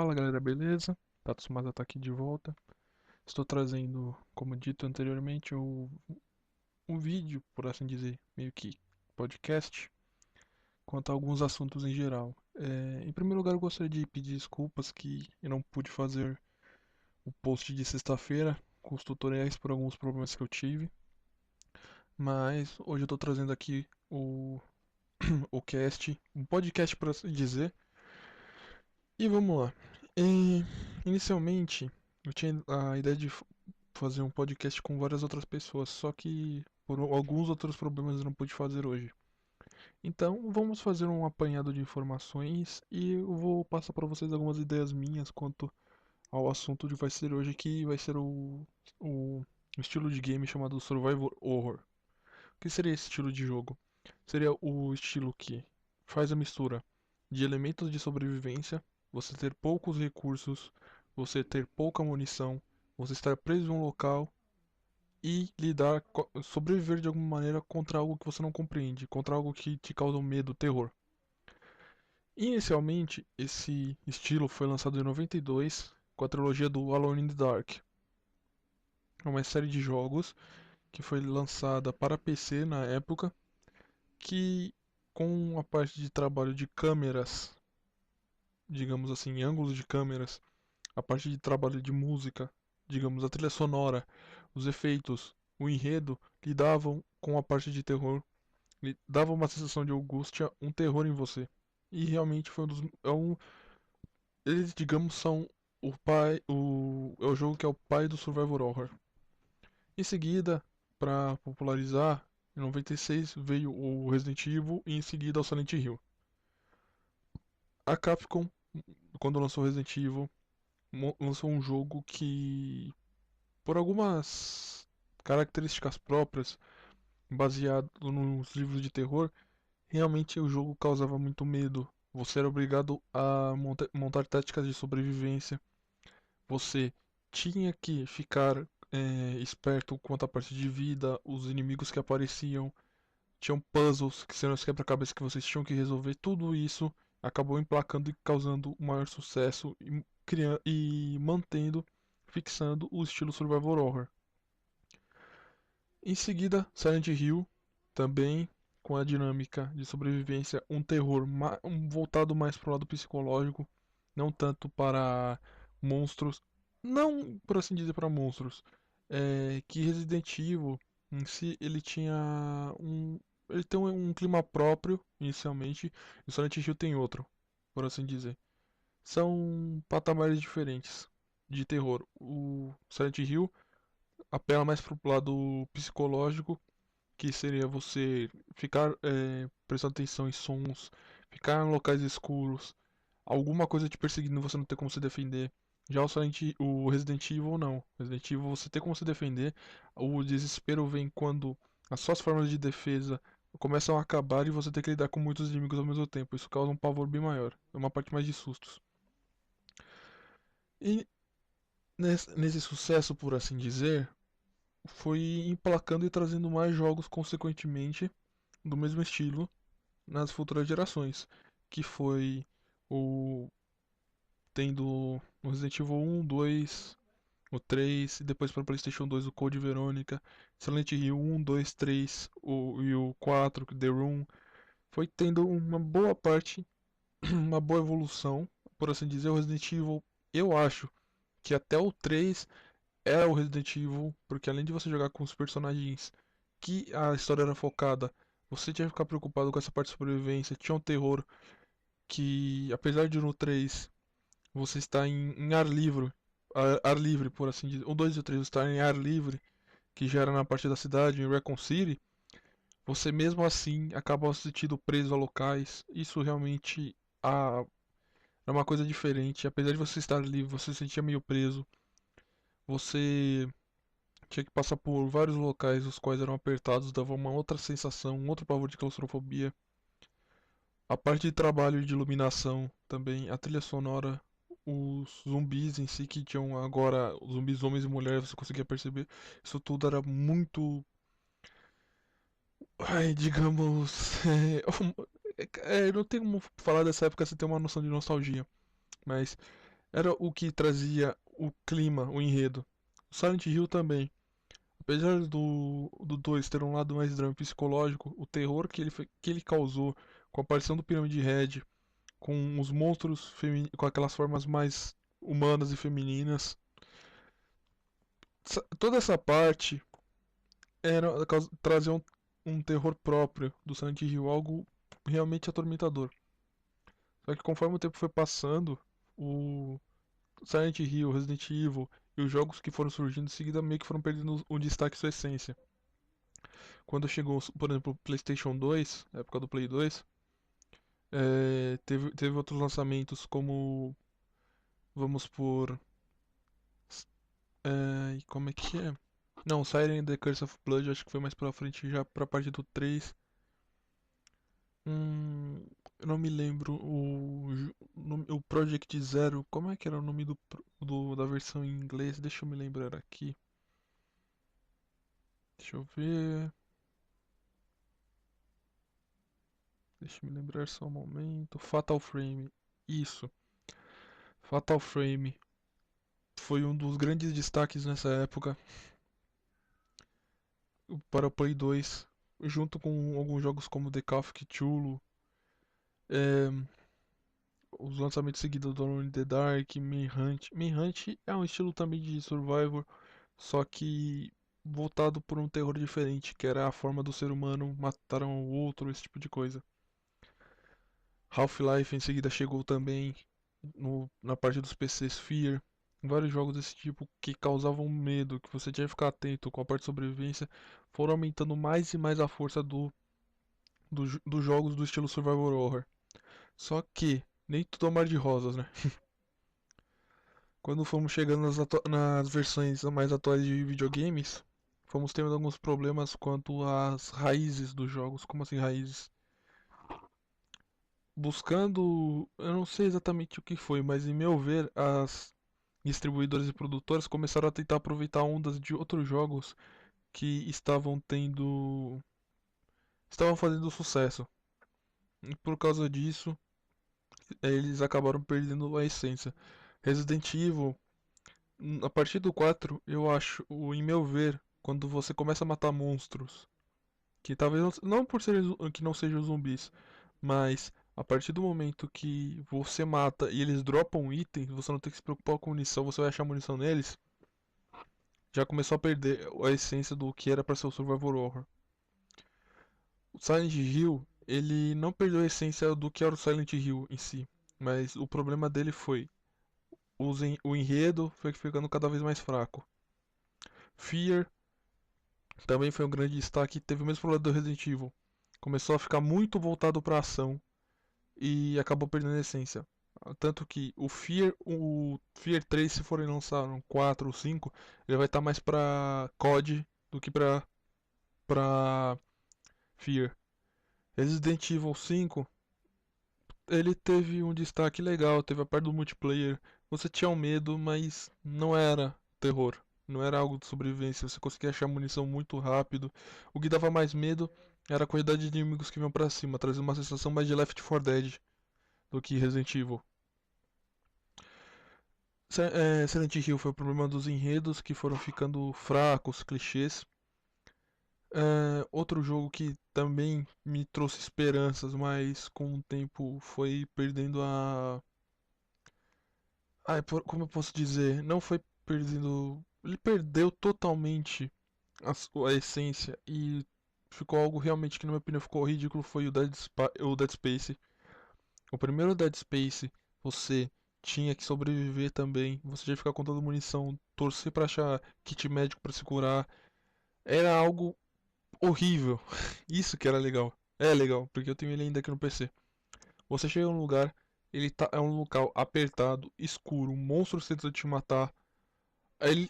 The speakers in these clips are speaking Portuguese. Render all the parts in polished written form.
Fala galera, beleza? Tatsumasa tá aqui de volta. Estou trazendo, como dito anteriormente, um vídeo, por assim dizer, meio que podcast, quanto a alguns assuntos em geral. Em primeiro lugar, eu gostaria de pedir desculpas que eu não pude fazer o post de sexta-feira com os tutoriais por alguns problemas que eu tive, mas hoje eu estou trazendo aqui o cast, um podcast, por assim dizer. E vamos lá. E, inicialmente, eu tinha a ideia de fazer um podcast com várias outras pessoas, só que por alguns outros problemas eu não pude fazer hoje. Então, vamos fazer um apanhado de informações e eu vou passar para vocês algumas ideias minhas quanto ao assunto que vai ser hoje, que vai ser o estilo de game chamado Survival Horror. O que seria esse estilo de jogo? Seria o estilo que faz a mistura de elementos de sobrevivência, você ter poucos recursos, você ter pouca munição, você estar preso em um local e sobreviver de alguma maneira contra algo que você não compreende, contra algo que te causa um medo, terror. Inicialmente, esse estilo foi lançado em 92 com a trilogia do Alone in the Dark. É uma série de jogos que foi lançada para PC na época, que com a parte de trabalho de câmeras, digamos assim, ângulos de câmeras, a parte de trabalho de música, digamos, a trilha sonora, os efeitos, o enredo, lidavam com a parte de terror, lhe dava uma sensação de angústia, um terror em você. E realmente foi um dos. Eles, digamos, são o pai. É o jogo que é o pai do Survivor Horror. Em seguida, para popularizar, em 96 veio o Resident Evil e em seguida o Silent Hill. A Capcom, quando lançou Resident Evil, lançou um jogo que, por algumas características próprias, baseado nos livros de terror, realmente o jogo causava muito medo. Você era obrigado a montar táticas de sobrevivência. Você tinha que ficar esperto quanto à parte de vida, os inimigos que apareciam. Tinham puzzles que eram os quebra-cabeças que vocês tinham que resolver. Tudo isso acabou emplacando e causando o maior sucesso e mantendo, fixando o estilo Survival Horror. Em seguida, Silent Hill, também com a dinâmica de sobrevivência, um terror voltado mais para o lado psicológico, não tanto para monstros, não por assim dizer para monstros, que Resident Evil em si ele tem um clima próprio inicialmente, e o Silent Hill tem outro, por assim dizer. São patamares diferentes de terror. O Silent Hill apela mais pro lado psicológico, que seria você ficar prestando atenção em sons, ficar em locais escuros, alguma coisa te perseguindo e você não ter como se defender. Já o Resident Evil não. Resident Evil você tem como se defender. O desespero vem quando as suas formas de defesa começam a acabar e você tem que lidar com muitos inimigos ao mesmo tempo. Isso causa um pavor bem maior. É uma parte mais de sustos. E nesse sucesso, por assim dizer, foi emplacando e trazendo mais jogos consequentemente do mesmo estilo nas futuras gerações, que foi o tendo o Resident Evil 1, 2, o 3, e depois para PlayStation 2 o Code Verônica, Silent Hill 1, 2, 3 e o 4, The Room, foi tendo uma boa parte, uma boa evolução, por assim dizer. O Resident Evil, eu acho que até o 3 era o Resident Evil, porque além de você jogar com os personagens que a história era focada, você tinha que ficar preocupado com essa parte de sobrevivência, tinha um terror que, apesar de no 3 você estar em ar livre, por assim dizer, o 2 e o 3 você está em ar livre, que já era na parte da cidade, em Raccoon City, você mesmo assim acaba se sentindo preso a locais. Isso realmente é uma coisa diferente. Apesar de você estar livre, você se sentia meio preso. Você tinha que passar por vários locais, os quais eram apertados, dava uma outra sensação, um outro pavor de claustrofobia. A parte de trabalho de iluminação também, a trilha sonora, os zumbis em si que tinham agora, os zumbis homens e mulheres, você conseguia perceber, isso tudo era muito, ai, digamos, não tem como falar dessa época sem ter uma noção de nostalgia, mas Era o que trazia o clima, o enredo. O Silent Hill também. Apesar do 2 ter um lado mais drama psicológico, o terror que ele causou com a aparição do Pirâmide Red, com os monstros com aquelas formas mais humanas e femininas, toda essa parte trazia um terror próprio do Silent Hill, algo realmente atormentador. Só que conforme o tempo foi passando, o Silent Hill, Resident Evil e os jogos que foram surgindo em seguida meio que foram perdendo o destaque e sua essência. Quando chegou, por exemplo, o PlayStation 2, na época do Play 2, teve outros lançamentos como, vamos por, como é que é? Não, Siren the Curse of Blood, acho que foi mais pra frente, já pra parte do 3. Eu não me lembro o Project Zero, como é que era o nome da versão em inglês? Deixa eu me lembrar aqui. Deixa eu ver. Deixa eu me lembrar só um momento. Fatal Frame. Isso. Fatal Frame foi um dos grandes destaques nessa época para o Play 2, junto com alguns jogos como The Call of Cthulhu, é, os lançamentos seguidos do Alone in the Dark, Manhunt. Manhunt é um estilo também de Survivor, só que voltado por um terror diferente, que era a forma do ser humano matar um ao outro, esse tipo de coisa. Half-Life em seguida chegou também na parte dos PCs, Fear, vários jogos desse tipo que causavam medo, que você tinha que ficar atento com a parte de sobrevivência, foram aumentando mais e mais a força dos jogos do estilo Survival Horror. Só que nem tudo é um mar de rosas, né? Quando fomos chegando nas versões mais atuais de videogames, fomos tendo alguns problemas quanto às raízes dos jogos. Como assim raízes? Buscando, eu não sei exatamente o que foi, mas em meu ver, as distribuidoras e produtoras começaram a tentar aproveitar ondas de outros jogos que estavam fazendo sucesso. E por causa disso, eles acabaram perdendo a essência. Resident Evil, a partir do 4, eu acho, em meu ver, quando você começa a matar monstros, que talvez não por serem que não sejam zumbis, mas a partir do momento que você mata e eles dropam itens, você não tem que se preocupar com munição, você vai achar munição neles, já começou a perder a essência do que era para ser o Survival Horror. O Silent Hill, ele não perdeu a essência do que era o Silent Hill em si, mas o problema dele foi o enredo foi ficando cada vez mais fraco. Fear também foi um grande destaque, teve o mesmo problema do Resident Evil. Começou a ficar muito voltado para ação e acabou perdendo a essência. Tanto que o Fear 3, se forem lançar um 4 ou 5, ele vai estar mais pra COD do que pra Fear. Resident Evil 5, ele teve um destaque legal, teve a parte do multiplayer. Você tinha um medo, mas não era terror. Não era algo de sobrevivência, você conseguia achar munição muito rápido. O que dava mais medo era a quantidade de inimigos que vinham pra cima, trazendo uma sensação mais de Left 4 Dead do que Resident Evil. Silent Hill foi o problema dos enredos que foram ficando fracos, clichês. Outro jogo que também me trouxe esperanças, mas com o tempo foi perdendo a. Como eu posso dizer? Não foi perdendo. Ele perdeu totalmente a essência e ficou algo realmente que, na minha opinião, ficou ridículo. Foi o Dead Space. O primeiro Dead Space, você tinha que sobreviver também. Você tinha que ficar contando munição, torcer pra achar kit médico pra se curar. Era algo horrível. Isso que era legal. É legal, porque eu tenho ele ainda aqui no PC. Você chega num lugar, é um local apertado, escuro, um monstro tenta te matar. Ele,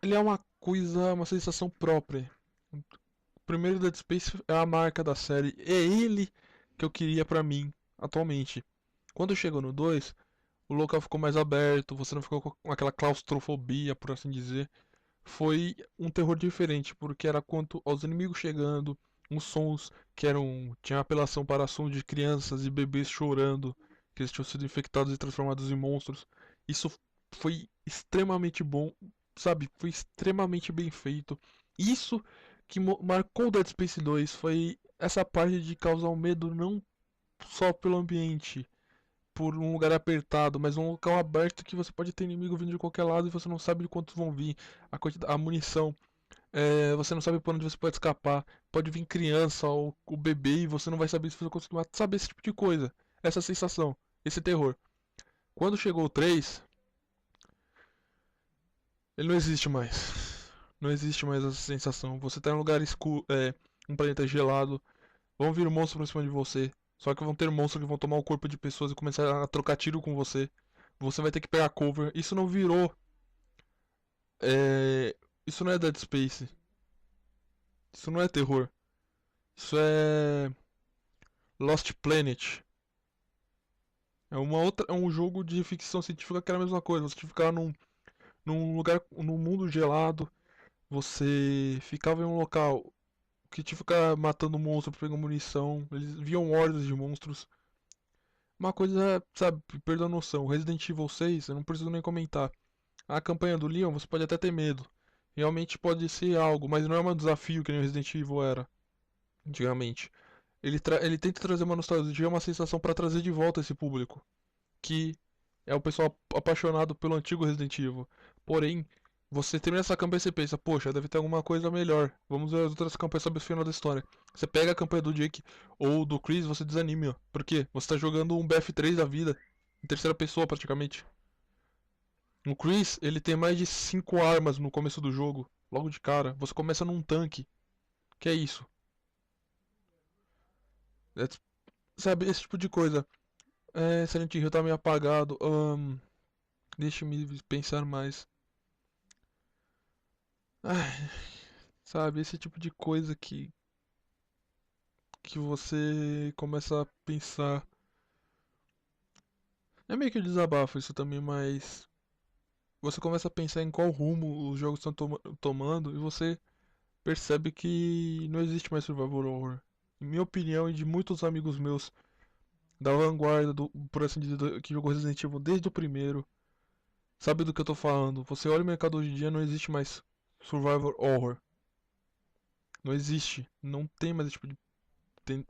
ele é uma coisa, uma sensação própria. O primeiro Dead Space é a marca da série. É ele que eu queria pra mim, atualmente. Quando chegou no 2, o local ficou mais aberto, você não ficou com aquela claustrofobia, por assim dizer. Foi um terror diferente, porque era quanto aos inimigos chegando, uns sons que eram. Tinha apelação para sons de crianças e bebês chorando, que eles tinham sido infectados e transformados em monstros. Isso foi extremamente bom, sabe? Foi extremamente bem feito. Isso que marcou o Dead Space 2 foi essa parte de causar um medo não só pelo ambiente, por um lugar apertado, mas um local aberto que você pode ter inimigo vindo de qualquer lado e você não sabe de quantos vão vir, a munição, você não sabe por onde você pode escapar, pode vir criança ou o bebê e você não vai saber se você conseguir matar, sabe esse tipo de coisa, essa sensação, esse terror. Quando chegou o 3, ele não existe mais. Não existe mais essa sensação. Você tá em um lugar escuro, um planeta gelado, vão vir monstros pra cima de você. Só que vão ter monstros que vão tomar o corpo de pessoas e começar a trocar tiro com você. Você vai ter que pegar cover. Isso não virou. É... Isso não é Dead Space. Isso não é terror. Isso é Lost Planet. É um jogo de ficção científica que era a mesma coisa. Você ficar num lugar, num mundo gelado. Você ficava em um local que te ficar matando monstro, pegando munição. Eles viam hordas de monstros. Uma coisa, sabe, perdão a noção. Resident Evil 6, eu não preciso nem comentar. A campanha do Leon, você pode até ter medo. Realmente pode ser algo, mas não é um desafio que nem o Resident Evil era antigamente. Ele tenta trazer uma nostalgia, uma sensação para trazer de volta esse público, que é o pessoal apaixonado pelo antigo Resident Evil. Porém, você termina essa campanha e você pensa, poxa, deve ter alguma coisa melhor. Vamos ver as outras campanhas sobre o final da história. Você pega a campanha do Jake ou do Chris, você desanima. Por quê? Você tá jogando um BF3 da vida, em terceira pessoa praticamente. No Chris, ele tem mais de 5 armas no começo do jogo, logo de cara. Você começa num tanque. Que é isso? É, sabe, esse tipo de coisa. Silent Hill tá meio apagado. Deixa-me pensar mais. Ai, sabe, esse tipo de coisa que você começa a pensar. É meio que um desabafo isso também, mas você começa a pensar em qual rumo os jogos estão tomando e você percebe que não existe mais survival horror. Em minha opinião e de muitos amigos meus da vanguarda, por assim dizer, que jogou Resident Evil desde o primeiro, sabe do que eu tô falando. Você olha o mercado hoje em dia, não existe mais survival horror. Não existe. Não tem mais esse tipo de.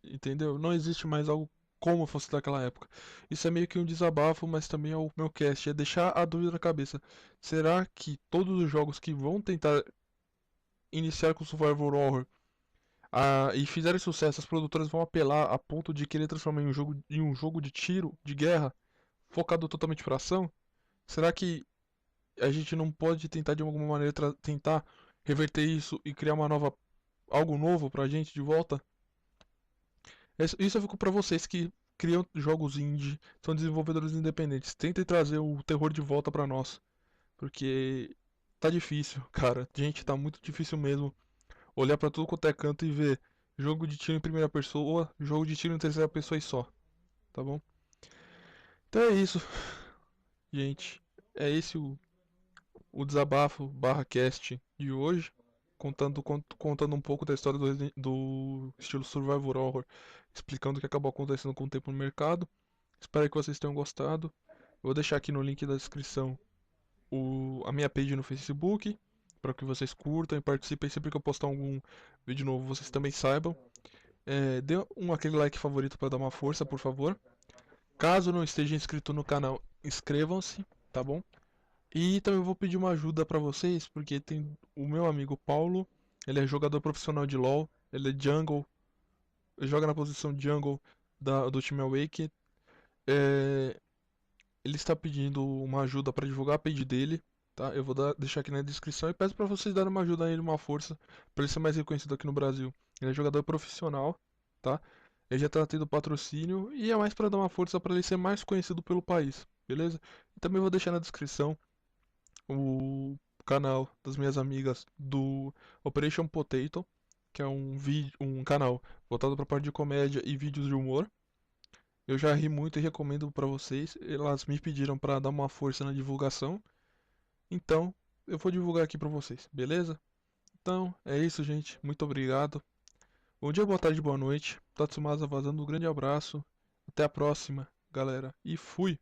Entendeu? Não existe mais algo como fosse daquela época. Isso é meio que um desabafo, mas também é o meu cast. É deixar a dúvida na cabeça. Será que todos os jogos que vão tentar iniciar com survival horror e fizerem sucesso, as produtoras vão apelar a ponto de querer transformar em um jogo de tiro, de guerra, focado totalmente para ação? Será que a gente não pode tentar de alguma maneira tentar reverter isso e criar algo novo pra gente de volta? Isso eu fico pra vocês que criam jogos indie, são desenvolvedores independentes. Tentem trazer o terror de volta pra nós, porque tá difícil, cara. Gente, tá muito difícil mesmo olhar pra tudo quanto é canto e ver jogo de tiro em primeira pessoa, jogo de tiro em terceira pessoa e só, tá bom? Então é isso, gente. É esse o desabafo barra cast de hoje, contando um pouco da história do estilo Survival Horror, explicando o que acabou acontecendo com o tempo no mercado. Espero que vocês tenham gostado. Eu vou deixar aqui no link da descrição a minha page no Facebook, para que vocês curtam e participem sempre que eu postar algum vídeo novo, vocês também saibam. Dê aquele like favorito para dar uma força, por favor. Caso não esteja inscrito no canal, inscrevam-se, tá bom? E também vou pedir uma ajuda pra vocês, porque tem o meu amigo Paulo, ele é jogador profissional de LoL, ele é jungle, ele joga na posição jungle do time Awake. É, ele está pedindo uma ajuda pra divulgar a page dele, tá? Eu vou deixar aqui na descrição e peço pra vocês darem uma ajuda a ele, uma força, pra ele ser mais reconhecido aqui no Brasil. Ele é jogador profissional, tá? Ele já tá tendo patrocínio e é mais pra dar uma força pra ele ser mais conhecido pelo país, beleza? E também vou deixar na descrição o canal das minhas amigas do Operation Potato, que é um canal voltado para parte de comédia e vídeos de humor. Eu já ri muito e recomendo para vocês. Elas me pediram para dar uma força na divulgação, então eu vou divulgar aqui para vocês, beleza? Então é isso, gente. Muito obrigado. Bom dia, boa tarde, boa noite. Tatsumasa vazando. Um grande abraço. Até a próxima, galera. E fui!